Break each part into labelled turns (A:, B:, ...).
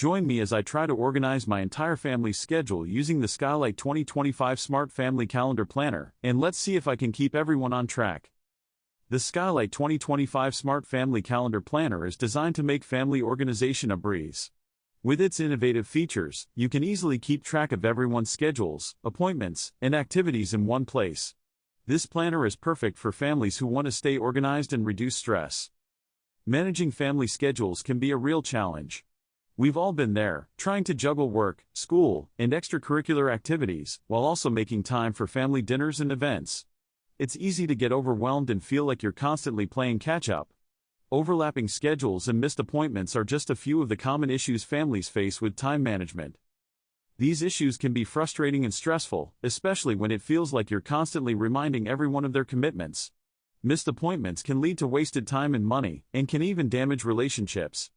A: Join me as I try to organize my entire family's schedule using the Skylight 2025 Smart Family Calendar Planner, and let's see if I can keep everyone on track. The Skylight 2025 Smart Family Calendar Planner is designed to make family organization a breeze. With its innovative features, you can easily keep track of everyone's schedules, appointments, and activities in one place. This planner is perfect for families who want to stay organized and reduce stress. Managing family schedules can be a real challenge. We've all been there, trying to juggle work, school, and extracurricular activities, while also making time for family dinners and events. It's easy to get overwhelmed and feel like you're constantly playing catch-up. Overlapping schedules and missed appointments are just a few of the common issues families face with time management. These issues can be frustrating and stressful, especially when it feels like you're constantly reminding everyone of their commitments. Missed appointments can lead to wasted time and money, and can even damage relationships.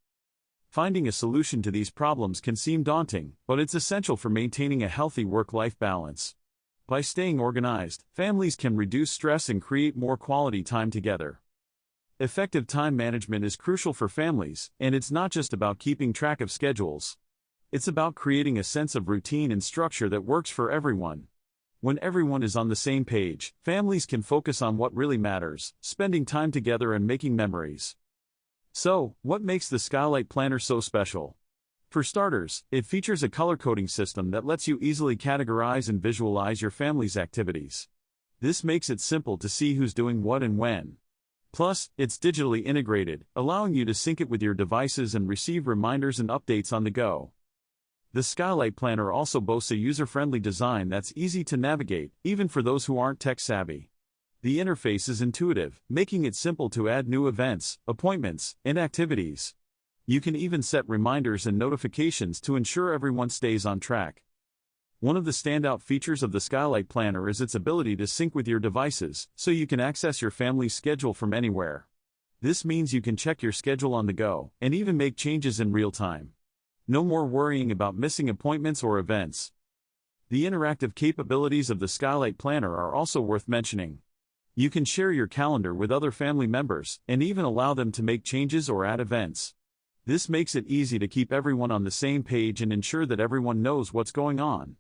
A: Finding a solution to these problems can seem daunting, but it's essential for maintaining a healthy work-life balance. By staying organized, families can reduce stress and create more quality time together. Effective time management is crucial for families, and it's not just about keeping track of schedules. It's about creating a sense of routine and structure that works for everyone. When everyone is on the same page, families can focus on what really matters, spending time together and making memories. So, what makes the Skylight Planner so special? For starters, it features a color coding system that lets you easily categorize and visualize your family's activities. This makes it simple to see who's doing what and when. Plus, it's digitally integrated, allowing you to sync it with your devices and receive reminders and updates on the go. The Skylight Planner also boasts a user-friendly design that's easy to navigate, even for those who aren't tech-savvy. The interface is intuitive, making it simple to add new events, appointments, and activities. You can even set reminders and notifications to ensure everyone stays on track. One of the standout features of the Skylight Planner is its ability to sync with your devices, so you can access your family's schedule from anywhere. This means you can check your schedule on the go, and even make changes in real time. No more worrying about missing appointments or events. The interactive capabilities of the Skylight Planner are also worth mentioning. You can share your calendar with other family members, and even allow them to make changes or add events. This makes it easy to keep everyone on the same page and ensure that everyone knows what's going on.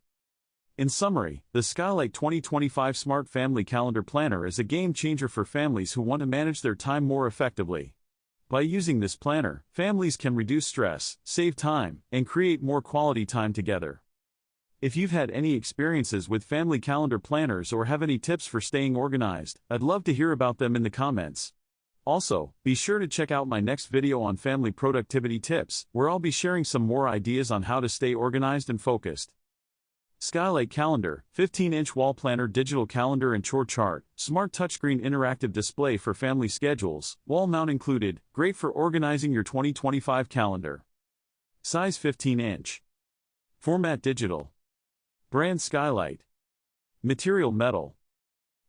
A: In summary, the Skylight 2025 Smart Family Calendar Planner is a game-changer for families who want to manage their time more effectively. By using this planner, families can reduce stress, save time, and create more quality time together. If you've had any experiences with family calendar planners or have any tips for staying organized, I'd love to hear about them in the comments. Also, be sure to check out my next video on family productivity tips, where I'll be sharing some more ideas on how to stay organized and focused. Skylight Calendar, 15-inch wall planner, digital calendar and chore chart, smart touchscreen interactive display for family schedules, wall mount included, great for organizing your 2025 calendar. Size 15-inch. Format digital. Brand Skylight. Material metal.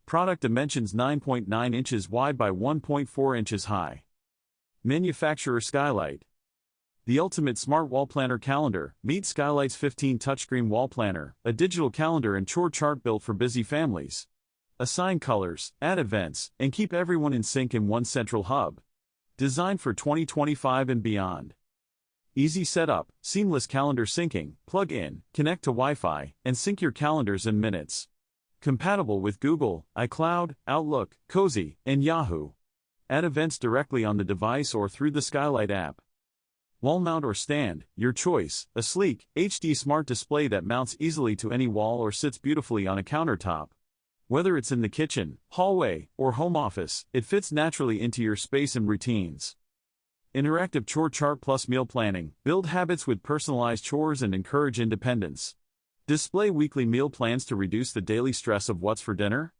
A: Product dimensions 9.9 inches wide by 1.4 inches high. Manufacturer Skylight. The ultimate smart wall planner calendar. Meet Skylight's 15 touchscreen wall planner, a digital calendar and chore chart built for busy families. Assign colors, add events, and keep everyone in sync in one central hub. Designed for 2025 and beyond. Easy setup, seamless calendar syncing, plug in, connect to Wi-Fi, and sync your calendars in minutes. Compatible with Google, iCloud, Outlook, Cozy, and Yahoo. Add events directly on the device or through the Skylight app. Wall mount or stand, your choice, a sleek, HD smart display that mounts easily to any wall or sits beautifully on a countertop. Whether it's in the kitchen, hallway, or home office, it fits naturally into your space and routines. Interactive chore chart plus meal planning. Build habits with personalized chores and encourage independence. Display weekly meal plans to reduce the daily stress of what's for dinner,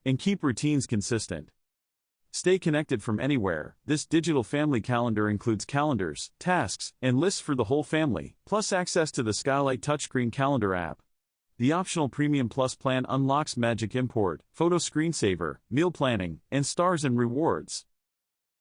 A: and keep routines consistent. Stay connected from anywhere. This digital family calendar includes calendars, tasks, and lists for the whole family, plus access to the Skylight touchscreen calendar app. The optional Premium Plus plan unlocks Magic Import, Photo Screensaver, meal planning, and stars and rewards.